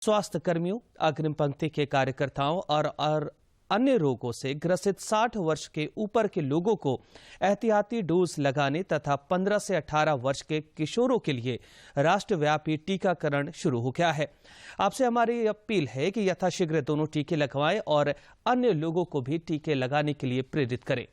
स्वास्थ्य कर्मियों, अग्रिम पंक्ति के कार्यकर्ताओं और अन्य रोगों से ग्रसित 60 वर्ष के ऊपर के लोगों को एहतियाती डोज लगाने तथा 15 से 18 वर्ष के किशोरों के लिए राष्ट्रव्यापी टीकाकरण शुरू हो गया है। आपसे हमारी अपील है कि यथाशीघ्र दोनों टीके लगवाएं और अन्य लोगों को भी टीके लगाने के लिए प्रेरित करें।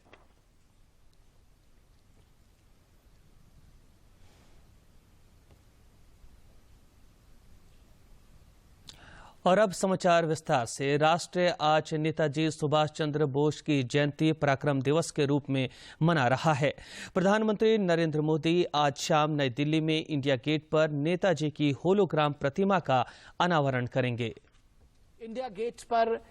और अब समाचार विस्तार से। राष्ट्र आज नेताजी सुभाष चंद्र बोस की जयंती पराक्रम दिवस के रूप में मना रहा है। प्रधानमंत्री नरेंद्र मोदी आज शाम नई दिल्ली में इंडिया गेट पर नेताजी की होलोग्राम प्रतिमा का अनावरण करेंगे। इंडिया गेट पर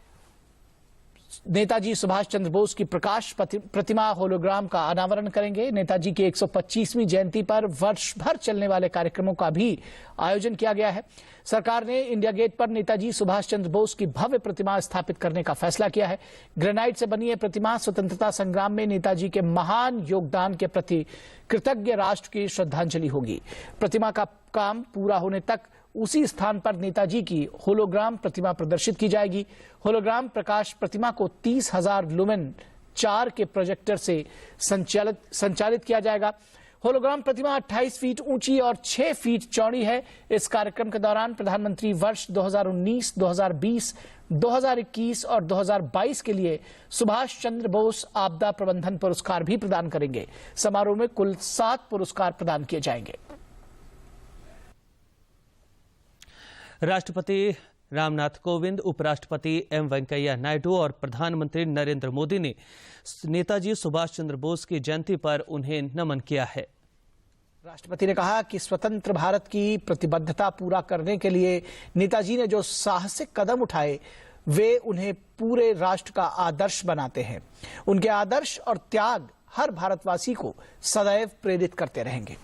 नेताजी सुभाष चंद्र बोस की प्रकाश प्रतिमा होलोग्राम का अनावरण करेंगे। नेताजी की 125वीं जयंती पर वर्ष भर चलने वाले कार्यक्रमों का भी आयोजन किया गया है। सरकार ने इंडिया गेट पर नेताजी सुभाष चंद्र बोस की भव्य प्रतिमा स्थापित करने का फैसला किया है। ग्रेनाइट से बनी यह प्रतिमा स्वतंत्रता संग्राम में नेताजी के महान योगदान के प्रति कृतज्ञ राष्ट्र की श्रद्धांजलि होगी। प्रतिमा का काम पूरा होने तक उसी स्थान पर नेताजी की होलोग्राम प्रतिमा प्रदर्शित की जाएगी। होलोग्राम प्रकाश प्रतिमा को 30,000 लुमेन 4 के प्रोजेक्टर से संचालित किया जाएगा। होलोग्राम प्रतिमा 28 फीट ऊंची और 6 फीट चौड़ी है। इस कार्यक्रम के दौरान प्रधानमंत्री वर्ष 2019, 2020, 2021 और 2022 के लिए सुभाष चंद्र बोस आपदा प्रबंधन पुरस्कार भी प्रदान करेंगे। समारोह में कुल 7 पुरस्कार प्रदान किए जाएंगे। राष्ट्रपति रामनाथ कोविंद, उपराष्ट्रपति एम वेंकैया नायडू और प्रधानमंत्री नरेंद्र मोदी ने नेताजी सुभाष चंद्र बोस की जयंती पर उन्हें नमन किया है। राष्ट्रपति ने कहा कि स्वतंत्र भारत की प्रतिबद्धता पूरा करने के लिए नेताजी ने जो साहसिक कदम उठाए वे उन्हें पूरे राष्ट्र का आदर्श बनाते हैं। उनके आदर्श और त्याग हर भारतवासी को सदैव प्रेरित करते रहेंगे।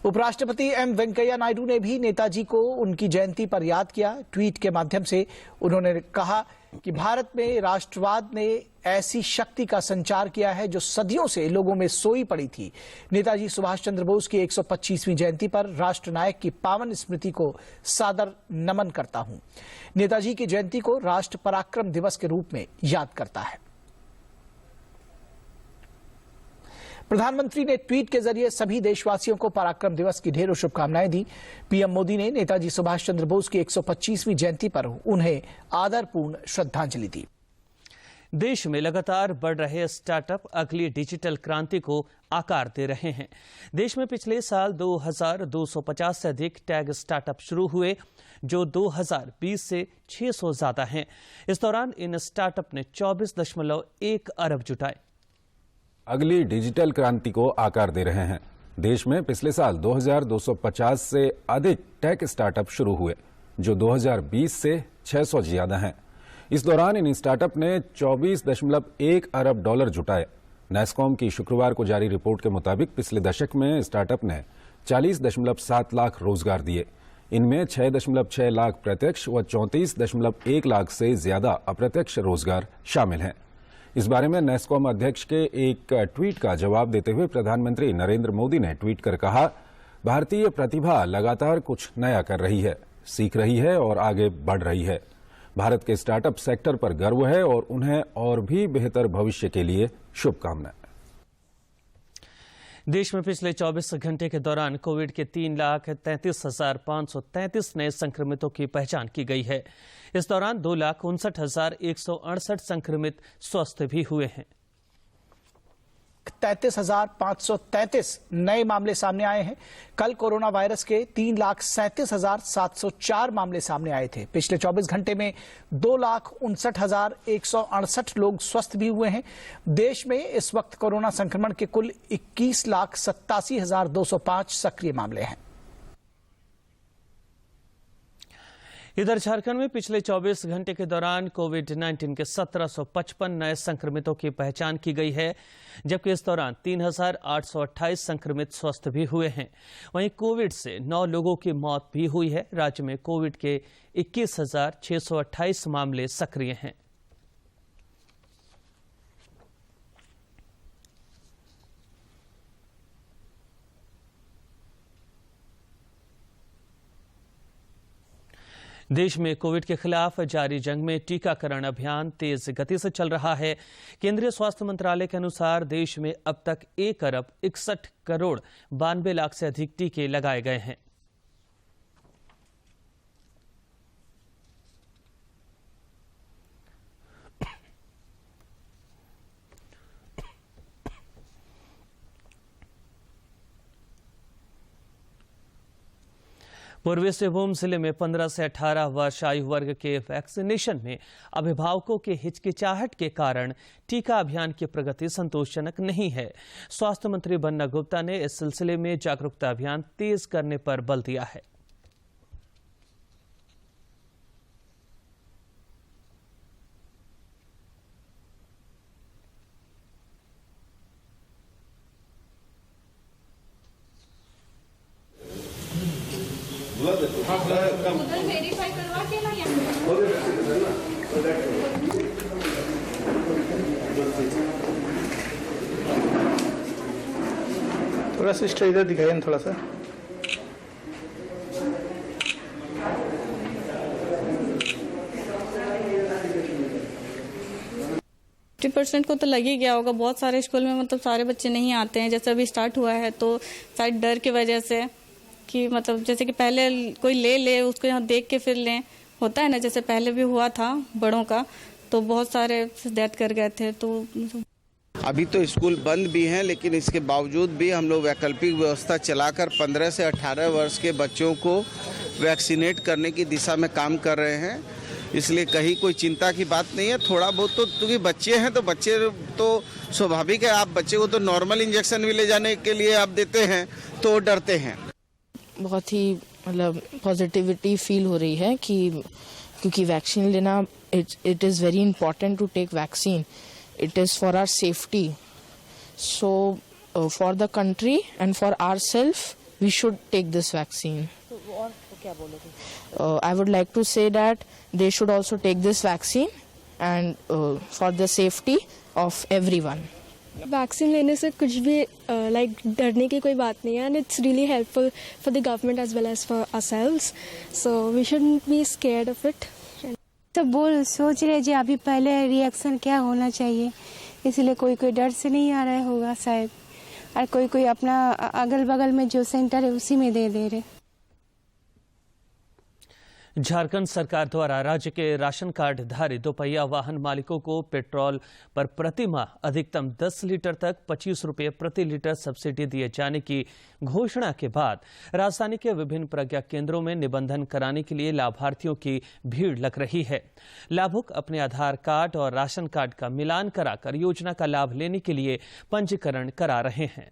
उपराष्ट्रपति एम वेंकैया नायडू ने भी नेताजी को उनकी जयंती पर याद किया। ट्वीट के माध्यम से उन्होंने कहा कि भारत में राष्ट्रवाद ने ऐसी शक्ति का संचार किया है जो सदियों से लोगों में सोई पड़ी थी। नेताजी सुभाष चंद्र बोस की 125वीं जयंती पर राष्ट्र नायक की पावन स्मृति को सादर नमन करता हूं। नेताजी की जयंती को राष्ट्र पराक्रम दिवस के रूप में याद करता है। प्रधानमंत्री ने ट्वीट के जरिए सभी देशवासियों को पराक्रम दिवस की ढेरों शुभकामनाएं दी। पीएम मोदी ने नेताजी सुभाष चंद्र बोस की 125वीं जयंती पर उन्हें आदरपूर्ण श्रद्धांजलि दी। देश में लगातार बढ़ रहे स्टार्टअप अगली डिजिटल क्रांति को आकार दे रहे हैं। देश में पिछले साल 2250 से अधिक टैग स्टार्टअप शुरू हुए, जो 2020 से 600 ज्यादा हैं। इस दौरान इन स्टार्टअप ने 24.1 अरब जुटाए। अगली डिजिटल क्रांति को आकार दे रहे हैं। देश में पिछले साल 2250 से अधिक टेक स्टार्टअप शुरू हुए, जो 2020 से 600 ज्यादा हैं। इस दौरान इन स्टार्टअप ने 24.1 अरब डॉलर जुटाए। नैस्कॉम की शुक्रवार को जारी रिपोर्ट के मुताबिक पिछले दशक में स्टार्टअप ने 40.7 लाख रोजगार दिए। इनमें 6.6 लाख प्रत्यक्ष व 34.1 लाख से ज्यादा अप्रत्यक्ष रोजगार शामिल हैं। इस बारे में नैस्कॉम अध्यक्ष के एक ट्वीट का जवाब देते हुए प्रधानमंत्री नरेंद्र मोदी ने ट्वीट कर कहा, भारतीय प्रतिभा लगातार कुछ नया कर रही है, सीख रही है और आगे बढ़ रही है। भारत के स्टार्टअप सेक्टर पर गर्व है और उन्हें और भी बेहतर भविष्य के लिए शुभकामनाएं। देश में पिछले 24 घंटे के दौरान कोविड के 3,33,533 नए संक्रमितों की पहचान की गई है। इस दौरान 2,59,168 संक्रमित स्वस्थ भी हुए हैं। 33,533 नए मामले सामने आए हैं। कल कोरोना वायरस के 3,37,704 मामले सामने आए थे। पिछले 24 घंटे में 2,59,168 लोग स्वस्थ भी हुए हैं। देश में इस वक्त कोरोना संक्रमण के कुल 21,87,205 सक्रिय मामले हैं। इधर झारखंड में पिछले 24 घंटे के दौरान कोविड-19 के 1755 नए संक्रमितों की पहचान की गई है, जबकि इस दौरान 3,828 संक्रमित स्वस्थ भी हुए हैं। वहीं कोविड से 9 लोगों की मौत भी हुई है। राज्य में कोविड के 21,628 मामले सक्रिय हैं। देश में कोविड के खिलाफ जारी जंग में टीकाकरण अभियान तेज गति से चल रहा है। केंद्रीय स्वास्थ्य मंत्रालय के अनुसार देश में अब तक 1,61,92,00,000 से अधिक टीके लगाए गए हैं। पूर्वी सिंहभूम जिले में 15 से 18 वर्ष आयु वर्ग के वैक्सीनेशन में अभिभावकों के हिचकिचाहट के कारण टीका अभियान की प्रगति संतोषजनक नहीं है। स्वास्थ्य मंत्री बन्ना गुप्ता ने इस सिलसिले में जागरूकता अभियान तेज करने पर बल दिया है। वेरीफाई करवा के ना थोड़ा सिस्टर इधर दिखाइए ना थोड़ा सा। %50 को तो लग ही गया होगा। बहुत सारे स्कूल में मतलब सारे बच्चे नहीं आते हैं। जैसे अभी स्टार्ट हुआ है तो शायद डर की वजह से कि मतलब जैसे कि पहले कोई ले उसको यहाँ देख के फिर लें, होता है ना, जैसे पहले भी हुआ था बड़ों का, तो बहुत सारे डेथ कर गए थे। तो अभी तो स्कूल बंद भी हैं, लेकिन इसके बावजूद भी हम लोग वैकल्पिक व्यवस्था चलाकर 15 से 18 वर्ष के बच्चों को वैक्सीनेट करने की दिशा में काम कर रहे हैं। इसलिए कहीं कोई चिंता की बात नहीं है। थोड़ा बहुत तो क्योंकि बच्चे हैं तो बच्चे तो स्वाभाविक है, आप बच्चे को तो नॉर्मल इंजेक्शन भी ले जाने के लिए आप देते हैं तो डरते हैं। बहुत ही मतलब पॉजिटिविटी फील हो रही है कि क्योंकि वैक्सीन लेना it is very important to take vaccine. It is for our safety, so for the country and for our self we should take this vaccine. और क्या बोलोगे? I would like to say that they should also take this vaccine and for the safety of everyone. Vaccine लेने से कुछ भी like डरने की कोई बात नहीं है, and it's really helpful for the government as well as for ourselves, so we shouldn't be scared of it. तो सोच रहे जी अभी पहले रिएक्शन क्या होना चाहिए, इसलिए कोई डर से नहीं आ रहा होगा शायद, और कोई अपना अगल बगल में जो सेंटर है उसी में दे रहे। झारखंड सरकार द्वारा राज्य के राशन कार्ड धारी दोपहिया वाहन मालिकों को पेट्रोल पर प्रतिमाह अधिकतम 10 लीटर तक 25 रुपये प्रति लीटर सब्सिडी दिए जाने की घोषणा के बाद राजधानी के विभिन्न प्रज्ञा केंद्रों में निबंधन कराने के लिए लाभार्थियों की भीड़ लग रही है। लाभुक अपने आधार कार्ड और राशन कार्ड का मिलान कराकर योजना का लाभ लेने के लिए पंजीकरण करा रहे हैं।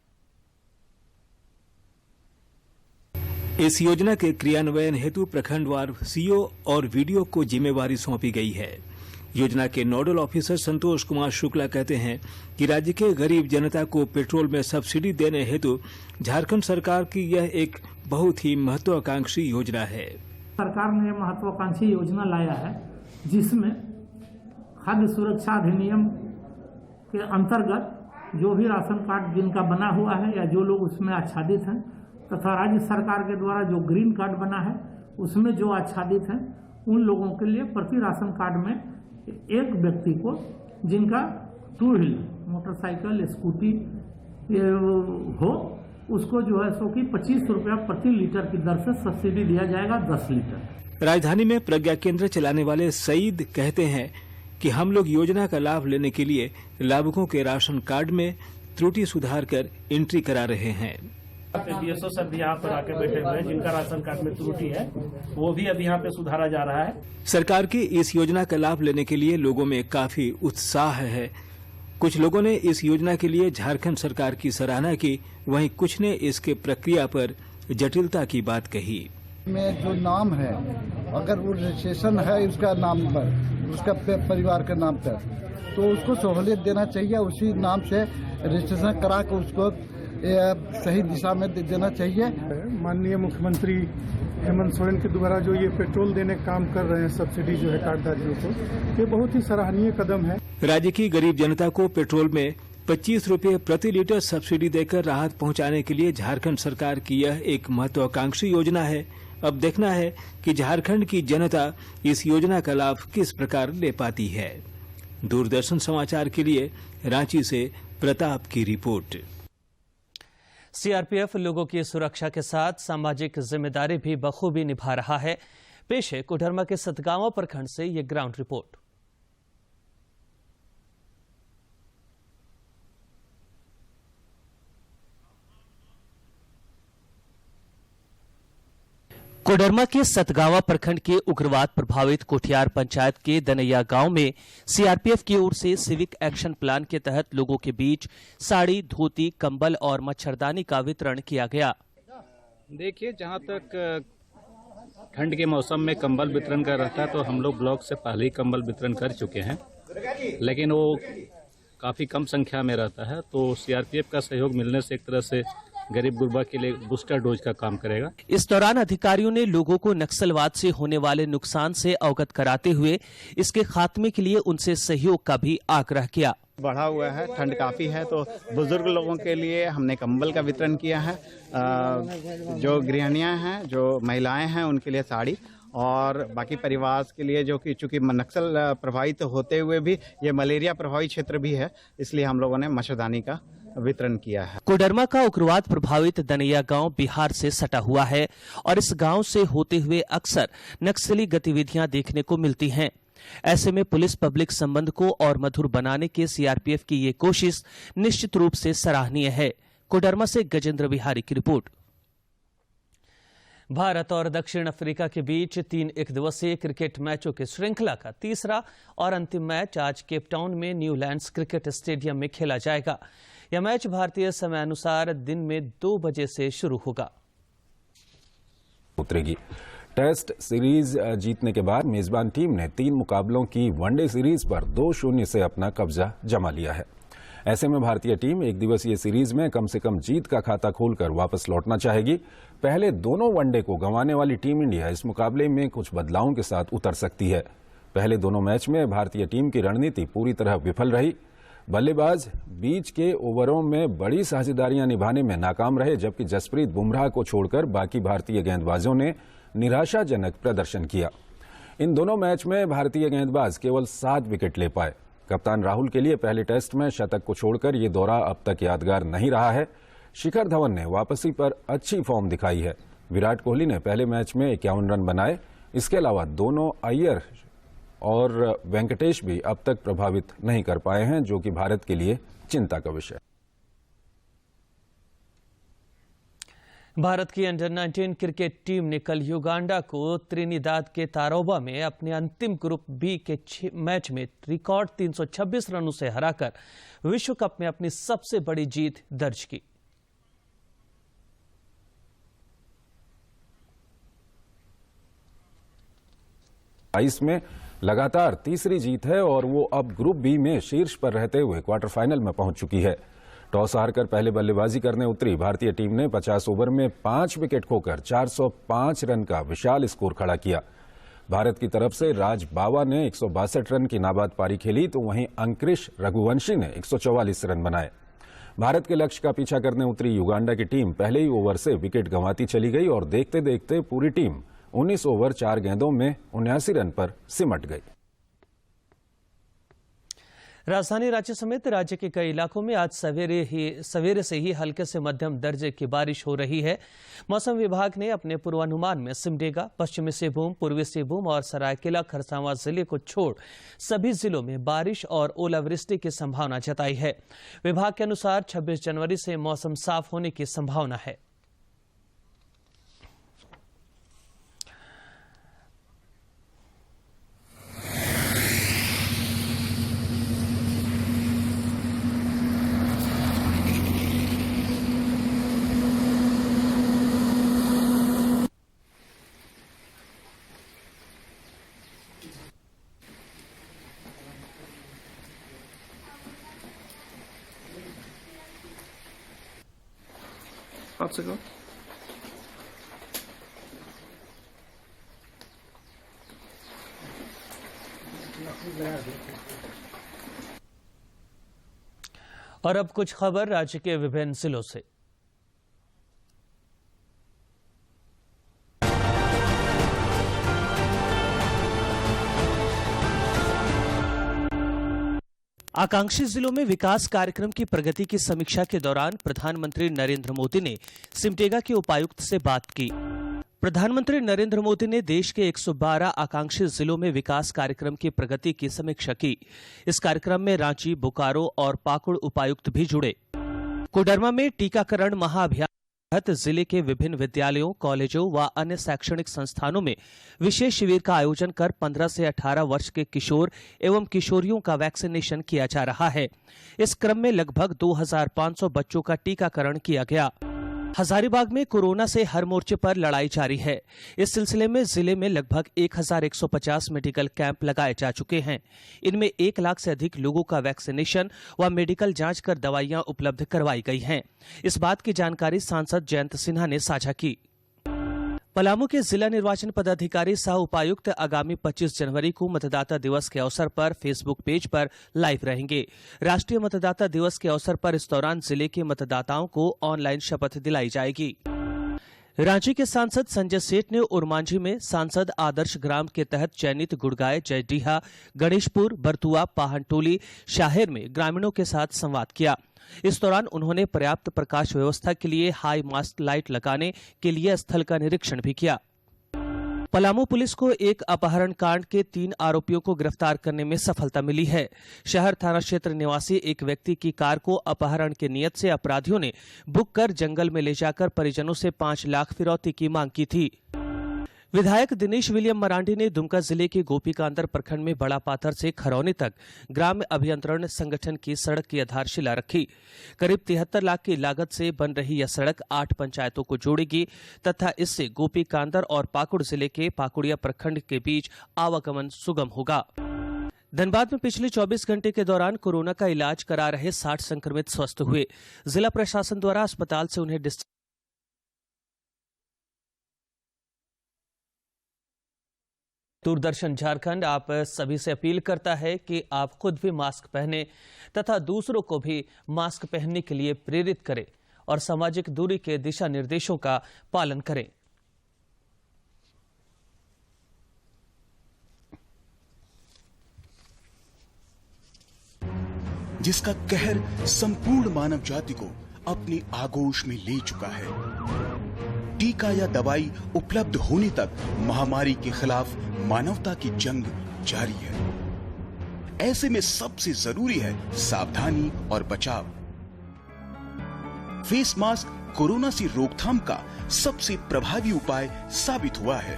इस योजना के क्रियान्वयन हेतु प्रखंडवार सीओ और वीडियो को जिम्मेवारी सौंपी गई है। योजना के नोडल ऑफिसर संतोष कुमार शुक्ला कहते हैं कि राज्य के गरीब जनता को पेट्रोल में सब्सिडी देने हेतु झारखंड सरकार की यह एक बहुत ही महत्वाकांक्षी योजना है। सरकार ने महत्वाकांक्षी योजना लाया है जिसमें खाद्य सुरक्षा अधिनियम के अंतर्गत जो भी राशन कार्ड जिनका बना हुआ है या जो लोग उसमें आच्छादित हैं, तथा राज्य सरकार के द्वारा जो ग्रीन कार्ड बना है उसमें जो आच्छादित हैं, उन लोगों के लिए प्रति राशन कार्ड में एक व्यक्ति को जिनका 2 व्हीलर मोटरसाइकिल स्कूटी हो, उसको जो है सो कि 25 रुपया प्रति लीटर की दर से सब्सिडी दिया जाएगा 10 लीटर। राजधानी में प्रज्ञा केंद्र चलाने वाले सईद कहते हैं कि हम लोग योजना का लाभ लेने के लिए लाभुकों के राशन कार्ड में त्रुटि सुधार कर एंट्री करा रहे हैं। डीएसओ सब भी यहाँ पर आके बैठे हुए हैं, जिनका राशन कार्ड में त्रुटि है वो भी अभी यहाँ पे सुधारा जा रहा है। सरकार की इस योजना का लाभ लेने के लिए लोगों में काफी उत्साह है। कुछ लोगों ने इस योजना के लिए झारखंड सरकार की सराहना की, वहीं कुछ ने इसके प्रक्रिया पर जटिलता की बात कही। में जो नाम है, अगर वो रजिस्ट्रेशन है उसका नाम पर, उसका परिवार के नाम पर, तो उसको सहूलियत देना चाहिए। उसी नाम से रजिस्ट्रेशन करा कर उसको सही दिशा में देना चाहिए। माननीय मुख्यमंत्री हेमंत सोरेन के द्वारा जो ये पेट्रोल देने काम कर रहे हैं, सब्सिडी जो है कार्डधारियों को, ये बहुत ही सराहनीय कदम है। राज्य की गरीब जनता को पेट्रोल में 25 रुपये प्रति लीटर सब्सिडी देकर राहत पहुंचाने के लिए झारखंड सरकार की यह एक महत्वाकांक्षी योजना है। अब देखना है कि झारखंड की जनता इस योजना का लाभ किस प्रकार ले पाती है। दूरदर्शन समाचार के लिए रांची से प्रताप की रिपोर्ट। सीआरपीएफ लोगों की सुरक्षा के साथ सामाजिक जिम्मेदारी भी बखूबी निभा रहा है। पेश है कोडरमा के सतगावा प्रखंड से ये ग्राउंड रिपोर्ट। कोडरमा के सतगावा प्रखंड के उग्रवाद प्रभावित कोठियार पंचायत के दनैया गांव में सीआरपीएफ की ओर से सिविक एक्शन प्लान के तहत लोगों के बीच साड़ी, धोती, कंबल और मच्छरदानी का वितरण किया गया। देखिए, जहां तक ठंड के मौसम में कंबल वितरण का रहता है तो हम लोग ब्लॉक से पहले ही कंबल वितरण कर चुके हैं, लेकिन वो काफी कम संख्या में रहता है, तो सीआरपीएफ का सहयोग मिलने से एक तरह से गरीब गुरबा के लिए बूस्टर डोज का काम करेगा। इस दौरान अधिकारियों ने लोगों को नक्सलवाद से होने वाले नुकसान से अवगत कराते हुए इसके खात्मे के लिए उनसे सहयोग का भी आग्रह किया। बढ़ा हुआ है, ठंड काफी है, तो बुजुर्ग लोगों के लिए हमने कंबल का वितरण किया है। जो गृहिणियां हैं, जो महिलाएं हैं, उनके लिए साड़ी, और बाकी परिवार के लिए जो कि चूंकि नक्सल प्रभावित होते हुए भी ये मलेरिया प्रभावित क्षेत्र भी है, इसलिए हम लोगों ने मच्छरदानी का वितरण किया है। कोडरमा का उग्रवाद प्रभावित दनैया गांव बिहार से सटा हुआ है और इस गांव से होते हुए अक्सर नक्सली गतिविधियां देखने को मिलती हैं। ऐसे में पुलिस पब्लिक संबंध को और मधुर बनाने के सीआरपीएफ की ये कोशिश निश्चित रूप से सराहनीय है। कोडरमा से गजेंद्र बिहारी की रिपोर्ट। भारत और दक्षिण अफ्रीका के बीच 3 एकदिवसीय क्रिकेट मैचों की श्रृंखला का तीसरा और अंतिम मैच आज केपटाउन में न्यूलैंड्स क्रिकेट स्टेडियम में खेला जाएगा। यह मैच भारतीय समय अनुसार दिन में 2 बजे से शुरू होगा। उतरेगी। टेस्ट सीरीज जीतने के बाद मेजबान टीम ने 3 मुकाबलों की वनडे सीरीज पर 2-0 से अपना कब्जा जमा लिया है। ऐसे में भारतीय टीम एक दिवसीय सीरीज में कम से कम जीत का खाता खोलकर वापस लौटना चाहेगी। पहले दोनों वनडे को गंवाने वाली टीम इंडिया इस मुकाबले में कुछ बदलावों के साथ उतर सकती है। पहले दोनों मैच में भारतीय टीम की रणनीति पूरी तरह विफल रही। बल्लेबाज बीच के ओवरों में बड़ी साझेदारियां निभाने में नाकाम रहे, जबकि जसप्रीत बुमराह को छोड़कर बाकी भारतीय गेंदबाजों ने निराशाजनक प्रदर्शन किया। इन दोनों मैच में भारतीय गेंदबाज केवल 7 विकेट ले पाए। कप्तान राहुल के लिए पहले टेस्ट में शतक को छोड़कर ये दौरा अब तक यादगार नहीं रहा है। शिखर धवन ने वापसी पर अच्छी फॉर्म दिखाई है। विराट कोहली ने पहले मैच में 51 रन बनाए। इसके अलावा दोनों अय्यर और वेंकटेश भी अब तक प्रभावित नहीं कर पाए हैं, जो कि भारत के लिए चिंता का विषय है। भारत की अंडर 19 क्रिकेट टीम ने कल युगांडा को त्रिनिदाद के तारोबा में अपने अंतिम ग्रुप बी के मैच में रिकॉर्ड 326 रनों से हराकर विश्व कप में अपनी सबसे बड़ी जीत दर्ज की। में लगातार तीसरी जीत है और वो अब ग्रुप बी में शीर्ष पर रहते हुए क्वार्टर फाइनल में पहुंच चुकी है। टॉस हारकर पहले बल्लेबाजी करने उतरी भारतीय टीम ने 50 ओवर में 5 विकेट खोकर 405 रन का विशाल स्कोर खड़ा किया। भारत की तरफ से राज बावा ने 162 रन की नाबाद पारी खेली, तो वहीं अंकृश रघुवंशी ने 144 रन बनाए। भारत के लक्ष्य का पीछा करने उतरी युगांडा की टीम पहले ही ओवर से विकेट गंवाती चली गई और देखते देखते पूरी टीम 19 ओवर 4 गेंदों में 79 रन पर सिमट गई। राजधानी रांची समेत राज्य के कई इलाकों में आज सवेरे से ही हल्के से मध्यम दर्जे की बारिश हो रही है। मौसम विभाग ने अपने पूर्वानुमान में सिमडेगा, पश्चिमी सिंहभूम, पूर्वी सिंहभूम और सरायकेला खरसावां जिले को छोड़ सभी जिलों में बारिश और ओलावृष्टि की संभावना जताई है। विभाग के अनुसार 26 जनवरी से मौसम साफ होने की संभावना है। और अब कुछ खबर राज्य के विभिन्न जिलों से। आकांक्षी जिलों में विकास कार्यक्रम की प्रगति की समीक्षा के दौरान प्रधानमंत्री नरेंद्र मोदी ने सिमडेगा के उपायुक्त से बात की। प्रधानमंत्री नरेंद्र मोदी ने देश के 112 आकांक्षी जिलों में विकास कार्यक्रम की प्रगति की समीक्षा की। इस कार्यक्रम में रांची, बोकारो और पाकुड़ उपायुक्त भी जुड़े। कोडरमा में टीकाकरण महाअभियान जिले के विभिन्न विद्यालयों, कॉलेजों व अन्य शैक्षणिक संस्थानों में विशेष शिविर का आयोजन कर 15 से 18 वर्ष के किशोर एवं किशोरियों का वैक्सीनेशन किया जा रहा है। इस क्रम में लगभग 2500 बच्चों का टीकाकरण किया गया। हजारीबाग में कोरोना से हर मोर्चे पर लड़ाई जारी है। इस सिलसिले में जिले में लगभग 1150 मेडिकल कैंप लगाए जा चुके हैं। इनमें 1 लाख से अधिक लोगों का वैक्सीनेशन व मेडिकल जांच कर दवाइयां उपलब्ध करवाई गई हैं। इस बात की जानकारी सांसद जयंत सिन्हा ने साझा की। पलामू के जिला निर्वाचन पदाधिकारी सह उपायुक्त आगामी 25 जनवरी को मतदाता दिवस के अवसर पर फेसबुक पेज पर लाइव रहेंगे। राष्ट्रीय मतदाता दिवस के अवसर पर इस दौरान जिले के मतदाताओं को ऑनलाइन शपथ दिलाई जाएगी। रांची के सांसद संजय सेठ ने उरमांझी में सांसद आदर्श ग्राम के तहत चयनित गुड़गाय, जयडीहा, गणेशपुर, बरतुआ, पाहनटोली, शाहेर में ग्रामीणों के साथ संवाद किया। इस दौरान उन्होंने पर्याप्त प्रकाश व्यवस्था के लिए हाई मास्ट लाइट लगाने के लिए स्थल का निरीक्षण भी किया। पलामू पुलिस को एक अपहरण कांड के 3 आरोपियों को गिरफ्तार करने में सफलता मिली है। शहर थाना क्षेत्र निवासी एक व्यक्ति की कार को अपहरण की नियत से अपराधियों ने बुक कर जंगल में ले जाकर परिजनों से 5 लाख फिरौती की मांग की थी। विधायक दिनेश विलियम मरांडी ने दुमका जिले के गोपीकांदर प्रखंड में बड़ा पाथर से खरौनी तक ग्राम अभियंत्रण संगठन की सड़क की आधारशिला रखी। करीब 73 लाख की लागत से बन रही यह सड़क 8 पंचायतों को जोड़ेगी तथा इससे गोपीकांदर और पाकुड़ जिले के पाकुड़िया प्रखंड के बीच आवागमन सुगम होगा। धनबाद में पिछले 24 घंटे के दौरान कोरोना का इलाज करा रहे 60 संक्रमित स्वस्थ हुए। जिला प्रशासन द्वारा अस्पताल से उन्हें दूरदर्शन झारखंड आप सभी से अपील करता है कि आप खुद भी मास्क पहने तथा दूसरों को भी मास्क पहनने के लिए प्रेरित करें और सामाजिक दूरी के दिशा निर्देशों का पालन करें। जिसका कहर संपूर्ण मानव जाति को अपनी आगोश में ले चुका है। टीका या दवाई उपलब्ध होने तक महामारी के खिलाफ मानवता की जंग जारी है। ऐसे में सबसे जरूरी है सावधानी और बचाव। फेस मास्क कोरोना से रोकथाम का सबसे प्रभावी उपाय साबित हुआ है।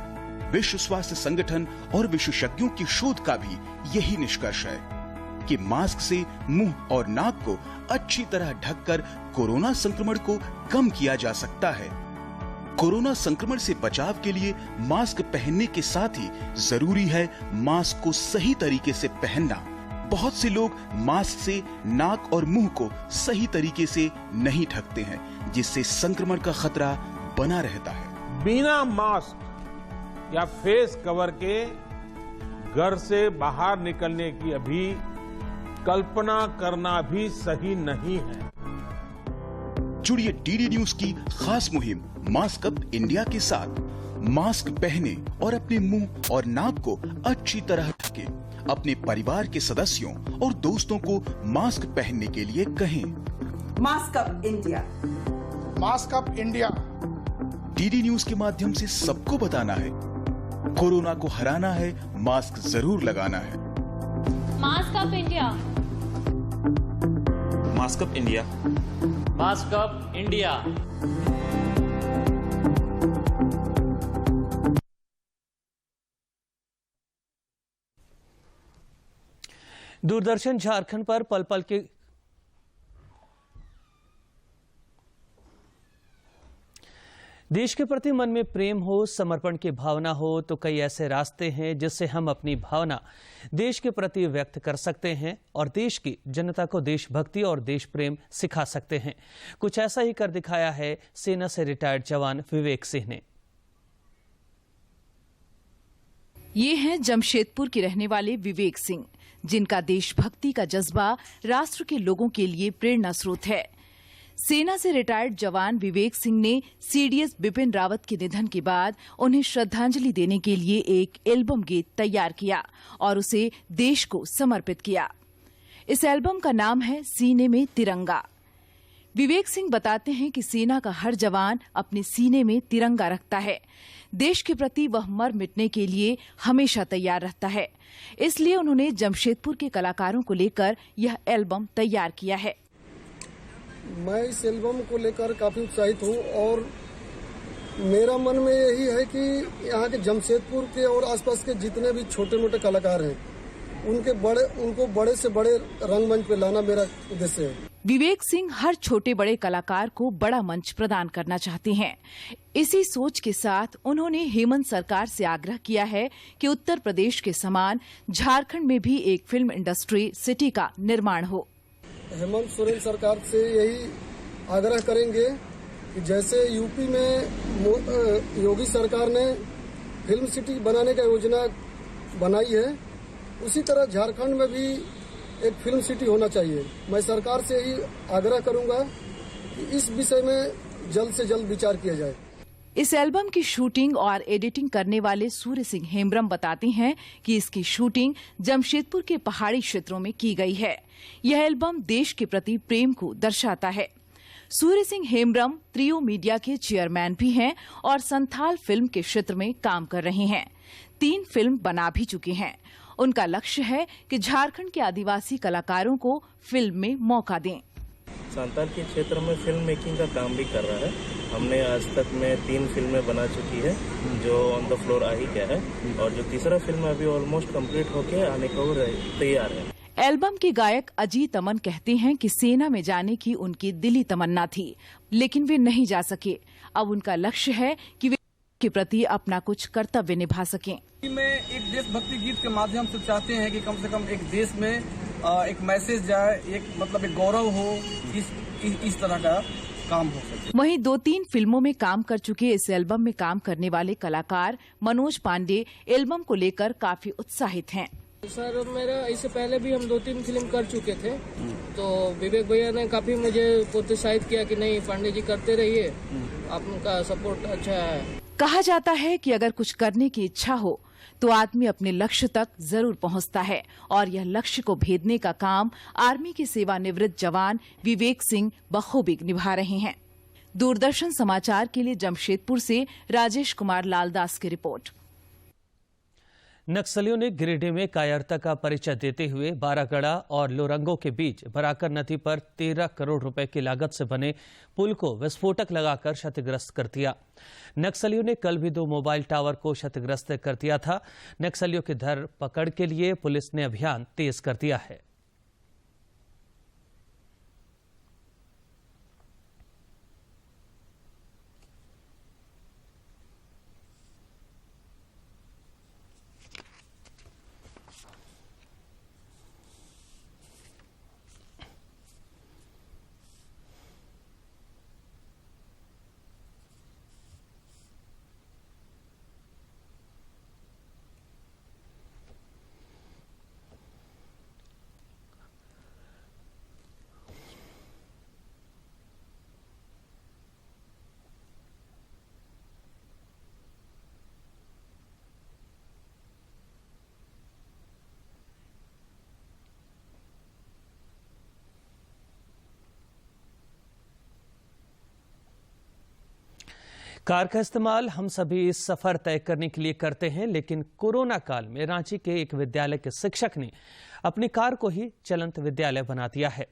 विश्व स्वास्थ्य संगठन और विशेषज्ञों की शोध का भी यही निष्कर्ष है कि मास्क से मुंह और नाक को अच्छी तरह ढककर कोरोना संक्रमण को कम किया जा सकता है। कोरोना संक्रमण से बचाव के लिए मास्क पहनने के साथ ही जरूरी है मास्क को सही तरीके से पहनना। बहुत से लोग मास्क से नाक और मुंह को सही तरीके से नहीं ढकते हैं, जिससे संक्रमण का खतरा बना रहता है। बिना मास्क या फेस कवर के घर से बाहर निकलने की अभी कल्पना करना भी सही नहीं है। जुड़िए डीडी न्यूज की खास मुहिम मास्क अप इंडिया के साथ। मास्क पहने और अपने मुंह और नाक को अच्छी तरह ढकें। अपने परिवार के सदस्यों और दोस्तों को मास्क पहनने के लिए कहें। Mask up India, mask up India. DD news के माध्यम से सबको बताना है, कोरोना को हराना है, मास्क जरूर लगाना है। Mask up India, mask up India, mask up India. Doordarshan Jharkhand पर पल पल के देश के प्रति मन में प्रेम हो, समर्पण की भावना हो तो कई ऐसे रास्ते हैं जिससे हम अपनी भावना देश के प्रति व्यक्त कर सकते हैं और देश की जनता को देशभक्ति और देश प्रेम सिखा सकते हैं। कुछ ऐसा ही कर दिखाया है सेना से रिटायर्ड जवान विवेक सिंह ने। ये हैं जमशेदपुर के रहने वाले विवेक सिंह, जिनका देशभक्ति का जज्बा राष्ट्र के लोगों के लिए प्रेरणा स्रोत है। सेना से रिटायर्ड जवान विवेक सिंह ने सीडीएस बिपिन रावत के निधन के बाद उन्हें श्रद्धांजलि देने के लिए एक एल्बम गीत तैयार किया और उसे देश को समर्पित किया। इस एल्बम का नाम है सीने में तिरंगा। विवेक सिंह बताते हैं कि सेना का हर जवान अपने सीने में तिरंगा रखता है। देश के प्रति वह मर मिटने के लिए हमेशा तैयार रहता है। इसलिए उन्होंने जमशेदपुर के कलाकारों को लेकर यह एल्बम तैयार किया है। मैं इस एल्बम को लेकर काफी उत्साहित हूँ और मेरा मन में यही है कि यहाँ के जमशेदपुर के और आसपास के जितने भी छोटे मोटे कलाकार हैं उनको बड़े से बड़े रंगमंच पे लाना मेरा उद्देश्य है। विवेक सिंह हर छोटे बड़े कलाकार को बड़ा मंच प्रदान करना चाहते हैं। इसी सोच के साथ उन्होंने हेमंत सरकार से आग्रह किया है कि उत्तर प्रदेश के समान झारखंड में भी एक फिल्म इंडस्ट्री सिटी का निर्माण हो। हेमंत सोरेन सरकार से यही आग्रह करेंगे कि जैसे यूपी में योगी सरकार ने फिल्म सिटी बनाने का योजना बनाई है, उसी तरह झारखंड में भी एक फिल्म सिटी होना चाहिए। मैं सरकार से ही आग्रह करूंगा कि इस विषय में जल्द से जल्द विचार किया जाए। इस एल्बम की शूटिंग और एडिटिंग करने वाले सूर्य सिंह हेम्ब्रम बताते हैं कि इसकी शूटिंग जमशेदपुर के पहाड़ी क्षेत्रों में की गई है। यह एल्बम देश के प्रति प्रेम को दर्शाता है। सूर्य सिंह हेम्ब्रम त्रियो मीडिया के चेयरमैन भी हैं और संथाल फिल्म के क्षेत्र में काम कर रहे हैं। 3 फिल्म बना भी चुके हैं। उनका लक्ष्य है कि झारखंड के आदिवासी कलाकारों को फिल्म में मौका दें। संथाल के क्षेत्र में फिल्म मेकिंग का काम भी कर रहा है। हमने आज तक में 3 फिल्में बना चुकी है जो ऑन द फ्लोर आ ही गया है और जो तीसरा फिल्म अभी ऑलमोस्ट कंप्लीट होके आने को तैयार है। एल्बम के गायक अजीत अमन कहते हैं कि सेना में जाने की उनकी दिली तमन्ना थी, लेकिन वे नहीं जा सके। अब उनका लक्ष्य है कि वे के प्रति अपना कुछ कर्तव्य निभा सकें। मैं एक देशभक्ति गीत के माध्यम से चाहते हैं कि कम से कम एक देश में एक मैसेज जाए, एक गौरव हो, इस तरह का काम हो सके। वहीं 2-3 फिल्मों में काम कर चुके इस एल्बम में काम करने वाले कलाकार मनोज पांडे एल्बम को लेकर काफी उत्साहित हैं। सर मेरा इससे पहले भी हम 2-3 फिल्म कर चुके थे, तो विवेक भैया ने काफी मुझे प्रोत्साहित किया कि नहीं पांडे जी करते रहिए, आपका सपोर्ट अच्छा है। कहा जाता है कि अगर कुछ करने की इच्छा हो तो आदमी अपने लक्ष्य तक जरूर पहुंचता है और यह लक्ष्य को भेदने का काम आर्मी के सेवानिवृत्त जवान विवेक सिंह बखूबी निभा रहे हैं। दूरदर्शन समाचार के लिए जमशेदपुर से राजेश कुमार लालदास की रिपोर्ट। नक्सलियों ने गिरिडीह में कायरता का परिचय देते हुए बारागढ़ा और लोरंगो के बीच बराकर नदी पर 13 करोड़ रुपए की लागत से बने पुल को विस्फोटक लगाकर क्षतिग्रस्त कर दिया। नक्सलियों ने कल भी 2 मोबाइल टावर को क्षतिग्रस्त कर दिया था। नक्सलियों की धरपकड़ के लिए पुलिस ने अभियान तेज कर दिया है। कार का इस्तेमाल हम सभी इस सफर तय करने के लिए करते हैं, लेकिन कोरोना काल में रांची के एक विद्यालय के शिक्षक ने अपनी कार को ही चलंत विद्यालय बना दिया है।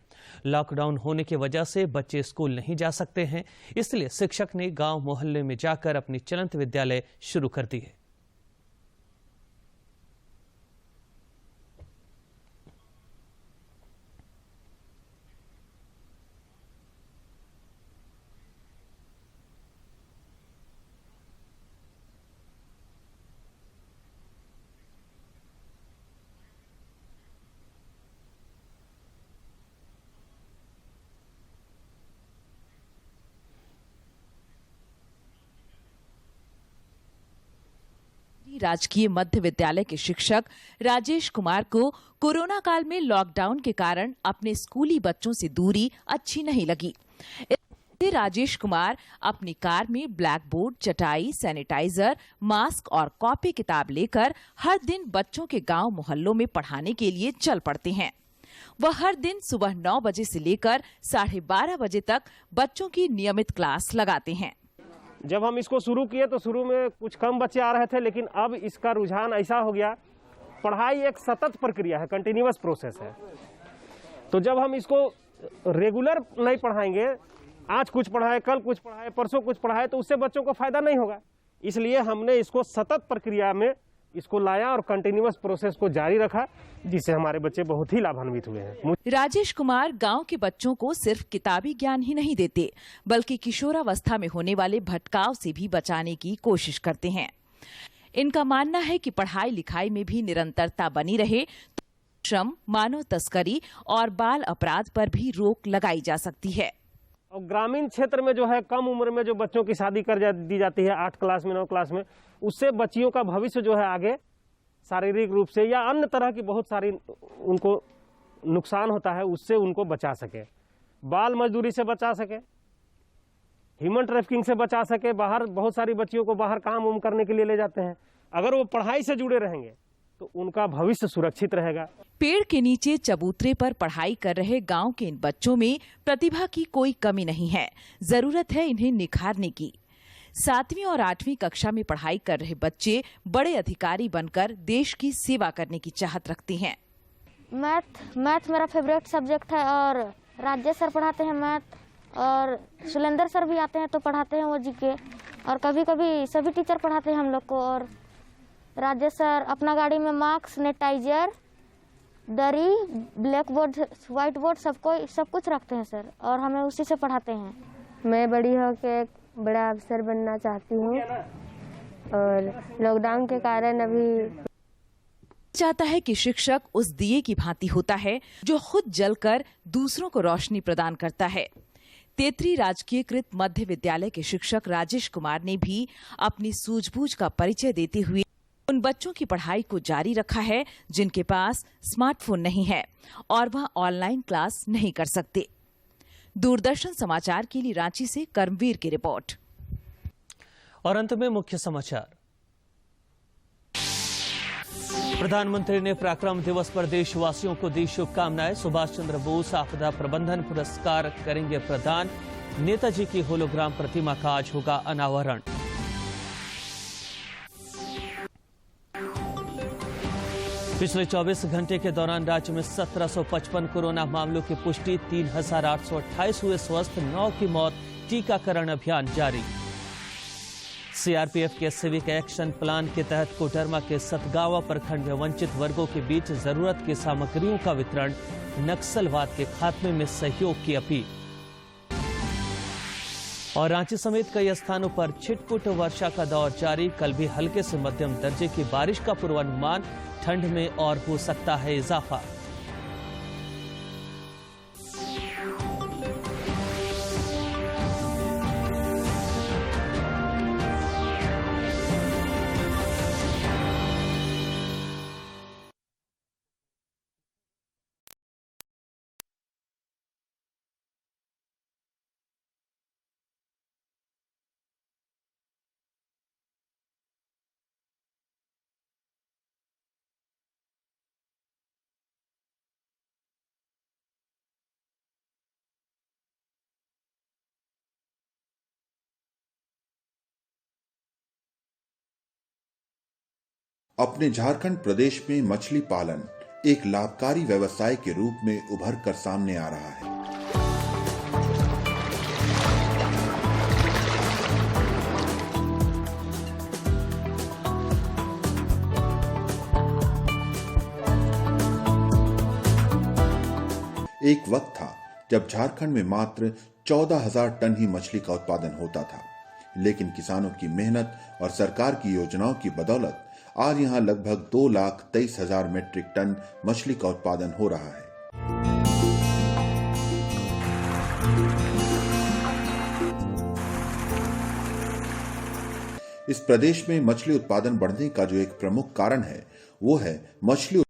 लॉकडाउन होने की वजह से बच्चे स्कूल नहीं जा सकते हैं, इसलिए शिक्षक ने गांव मोहल्ले में जाकर अपनी चलंत विद्यालय शुरू कर दी है। राजकीय मध्य विद्यालय के शिक्षक राजेश कुमार को कोरोना काल में लॉकडाउन के कारण अपने स्कूली बच्चों से दूरी अच्छी नहीं लगी। इसलिए राजेश कुमार अपनी कार में ब्लैक बोर्ड, चटाई, सैनिटाइजर, मास्क और कॉपी किताब लेकर हर दिन बच्चों के गांव मोहल्लों में पढ़ाने के लिए चल पड़ते हैं। वह हर दिन सुबह 9 बजे से लेकर 12:30 बजे तक बच्चों की नियमित क्लास लगाते हैं। जब हम इसको शुरू किए तो शुरू में कुछ कम बच्चे आ रहे थे, लेकिन अब इसका रुझान ऐसा हो गया, पढ़ाई एक सतत प्रक्रिया है, कंटिन्यूअस प्रोसेस है। तो जब हम इसको रेगुलर नहीं पढ़ाएंगे, आज कुछ पढ़ाए, कल कुछ पढ़ाए, परसों कुछ पढ़ाए, तो उससे बच्चों को फायदा नहीं होगा। इसलिए हमने इसको सतत प्रक्रिया में इसको लाया और कंटिन्यूअस प्रोसेस को जारी रखा, जिससे हमारे बच्चे बहुत ही लाभान्वित हुए हैं। राजेश कुमार गांव के बच्चों को सिर्फ किताबी ज्ञान ही नहीं देते, बल्कि किशोरावस्था में होने वाले भटकाव से भी बचाने की कोशिश करते हैं। इनका मानना है कि पढ़ाई लिखाई में भी निरंतरता बनी रहे तो श्रम, मानव तस्करी और बाल अपराध पर भी रोक लगाई जा सकती है। और ग्रामीण क्षेत्र में जो है, कम उम्र में जो बच्चों की शादी कर दी जाती है 8 क्लास में, 9 क्लास में, उससे बच्चियों का भविष्य जो है आगे शारीरिक रूप से या अन्य तरह की बहुत सारी उनको नुकसान होता है, उससे उनको बचा सके, बाल मजदूरी से बचा सके, ह्यूमन ट्रैफिकिंग से बचा सके। बाहर बहुत सारी बच्चियों को बाहर काम उम करने के लिए ले जाते हैं। अगर वो पढ़ाई से जुड़े रहेंगे तो उनका भविष्य सुरक्षित रहेगा। पेड़ के नीचे चबूतरे पर पढ़ाई कर रहे गांव के इन बच्चों में प्रतिभा की कोई कमी नहीं है, जरूरत है इन्हें निखारने की। 7वीं और 8वीं कक्षा में पढ़ाई कर रहे बच्चे बड़े अधिकारी बनकर देश की सेवा करने की चाहत रखते हैं। मैथ मेरा फेवरेट सब्जेक्ट है और राजेश सर पढ़ाते हैं मैथ, और सुलेंदर सर भी आते हैं तो पढ़ाते हैं वो जीके, और कभी कभी सभी टीचर पढ़ाते हैं हम लोग को। और राजेश सर अपना गाड़ी में मार्क्स, सैनिटाइजर, दरी, ब्लैक बोर्ड, व्हाइट बोर्ड सब कुछ रखते हैं सर, और हमें उसी से पढ़ाते हैं। मैं बड़ी होकर एक बड़ा अफसर बनना चाहती हूँ, और लॉकडाउन के कारण अभी चाहता है कि शिक्षक उस दिए की भांति होता है जो खुद जलकर दूसरों को रोशनी प्रदान करता है। तेतरी राजकीयकृत मध्य विद्यालय के शिक्षक राजेश कुमार ने भी अपनी सूझबूझ का परिचय देते हुए उन बच्चों की पढ़ाई को जारी रखा है जिनके पास स्मार्टफोन नहीं है और वह ऑनलाइन क्लास नहीं कर सकते। दूरदर्शन समाचार के लिए रांची से कर्मवीर की रिपोर्ट। और अंत में मुख्य समाचार। प्रधानमंत्री ने पराक्रम दिवस पर देशवासियों को दी शुभकामनाएं। सुभाष चंद्र बोस आपदा प्रबंधन पुरस्कार करेंगे प्रदान। नेताजी की होलोग्राम प्रतिमा का आज होगा अनावरण। पिछले 24 घंटे के दौरान राज्य में 1755 कोरोना मामलों की पुष्टि, 3828 हुए स्वस्थ, 9 की मौत। टीकाकरण अभियान जारी। सीआरपीएफ के सिविक एक्शन प्लान के तहत कोडरमा के सतगावा प्रखंड में वंचित वर्गों के बीच जरूरत की सामग्रियों का वितरण। नक्सलवाद के खात्मे में सहयोग की अपील। और रांची समेत कई स्थानों पर छिटपुट वर्षा का दौर जारी। कल भी हल्के से मध्यम दर्जे की बारिश का पूर्वानुमान। ठंड में और हो सकता है इजाफा। अपने झारखंड प्रदेश में मछली पालन एक लाभकारी व्यवसाय के रूप में उभर कर सामने आ रहा है। एक वक्त था जब झारखंड में मात्र 14,000 टन ही मछली का उत्पादन होता था, लेकिन किसानों की मेहनत और सरकार की योजनाओं की बदौलत आज यहां लगभग 2,23,000 मीट्रिक टन मछली का उत्पादन हो रहा है। इस प्रदेश में मछली उत्पादन बढ़ने का जो एक प्रमुख कारण है वो है मछली